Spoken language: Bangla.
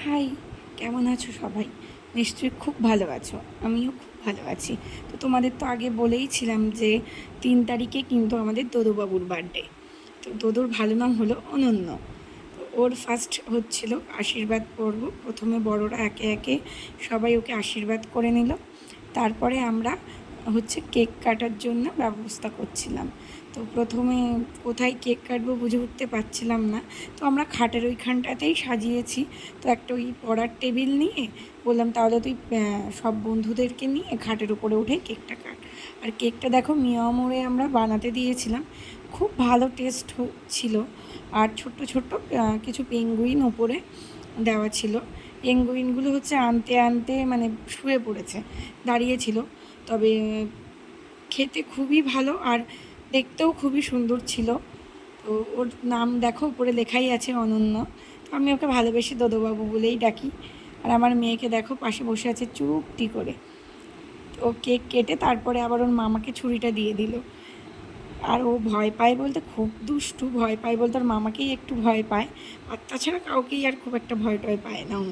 হাই, কেমন আছো সবাই? নিশ্চয়ই খুব ভালো আছো। আমিও খুব ভালো আছি। তো তোমাদের তো আগে বলেইছিলাম যে 3 তারিখে কিন্তু আমাদের দোদুবাবুর বার্থডে। তো দোদুর ভালো নাম হলো অনন্য। তো ওর ফার্স্ট হচ্ছিল আশীর্বাদ পর্ব। প্রথমে বড়রা একে একে সবাই ওকে আশীর্বাদ করে নিল। তারপরে আমরা কেক কাটার জন্য ব্যবস্থা করছিলাম। তো প্রথমে কোথায় কেক কাটবো বুঝে উঠতে পারছিলাম না। তো আমরা খাটের ওইখানটাতেই সাজিয়েছি। তো একটা ওই পড়ার টেবিল নিয়ে বললাম, তাহলে তুই সব বন্ধুদেরকে নিয়ে খাটের উপরে উঠে কেকটা কাট। আর কেকটা দেখো মিয়ামরে আমরা বানাতে দিয়েছিলাম, খুব ভালো টেস্ট ছিল। আর ছোট্ট ছোট্ট কিছু পেঙ্গুইন ওপরে দেওয়া ছিল। পেঙ্গুইনগুলো আনতে আনতে মানে শুয়ে পড়েছে, দাঁড়িয়েছিল। তবে খেতে খুবই ভালো আর দেখতেও খুবই সুন্দর ছিল। তো ওর নাম দেখো উপরে লেখাই আছে অনন্য। তো আমি ওকে ভালোবেসে দোদোবাবু বলেই ডাকি। আর আমার মেয়েকে দেখো পাশে বসে আছে চুপটি করে। তো ও কেক কেটে তারপরে আবার ওর মামাকে ছুরিটা দিয়ে দিল। আর ও ভয় পায় বলতে খুব দুষ্টু, ভয় পায় বলতে ওর মামাকেই একটু ভয় পায়, আর তাছাড়া কাউকেই আর খুব একটা ভয় টয় পায় না ও।